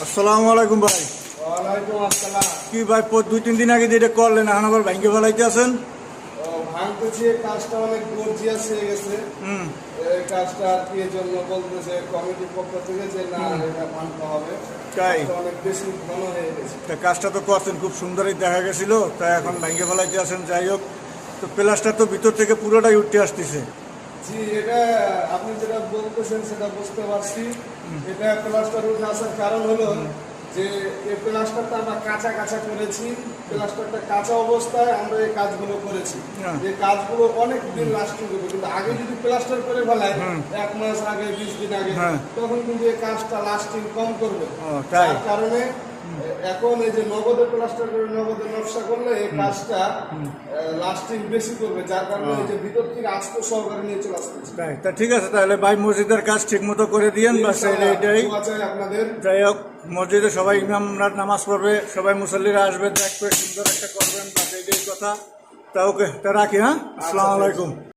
আসসালামু আলাইকুম ভাই। ওয়ালাইকুম আসসালাম। কি ভাই 2-3 দিন আগে যেটা করলেন এখন আবার ভাঙ্গে ফেলাইতে আছেন? ভাঙতেছি, কাজটা অনেক গর্জিয়াস হয়ে গেছে। এই কাজটা আর কি জন্য বলতেছে কমিটির পক্ষ থেকে যে না এটা ভাঙতে হবে। তাই কাজটা অনেক বেশি ঘন হয়ে গেছে। তা কাজটা তো করছেন, খুব সুন্দরই দেখা গেছিল, তাই এখন ভাঙ্গে ফেলাইতে আছেন। যাই হোক, তো প্লাস্টার তো ভিতর থেকে পুরোটাই উঠে আসতেছে। জি, এটা আপনি যেটা বলতেছেন সেটা বুঝতে পারছি। এটা প্লাস্টার উঠে আসার কারণ হলো যে এই প্লাস্টারটা আমরা কাঁচা কাঁচা করেছি। প্লাস্টারটা কাঁচা অবস্থায় আমরা এই কাজগুলো করেছি। এই কাজগুলো অনেক দিন লাস্টিং করবে, কিন্তু আগে যদি প্লাস্টার করে ফেলায় 1 মাস আগে, 20 দিন আগে, তখন কিন্তু এই কাজটা লাস্টিং কম করবে। তার কারণে এখন এই যে নগদে প্লাস্টার করে নগদে নকশা করলে এই কাজটা লাস্টিং বেশি করবে, যার কারণে এই যে ভিতর থেকে আস্ত সহকারে নিয়ে চলে আসতেছে। তাই তা ঠিক আছে, তাহলে ভাই মসজিদের কাজ ঠিক মতো করে দিয়েন। বাস এটাই আপনাদের। যাই হোক, মসজিদে সবাই ইমামরা নামাজ পড়বে, সবাই মুসল্লিরা আসবে, দেখবে সুন্দর একটা করবেন। বাস এটাই কথা। তা ওকে, তা রাখি। হ্যাঁ, আসসালামু আলাইকুম।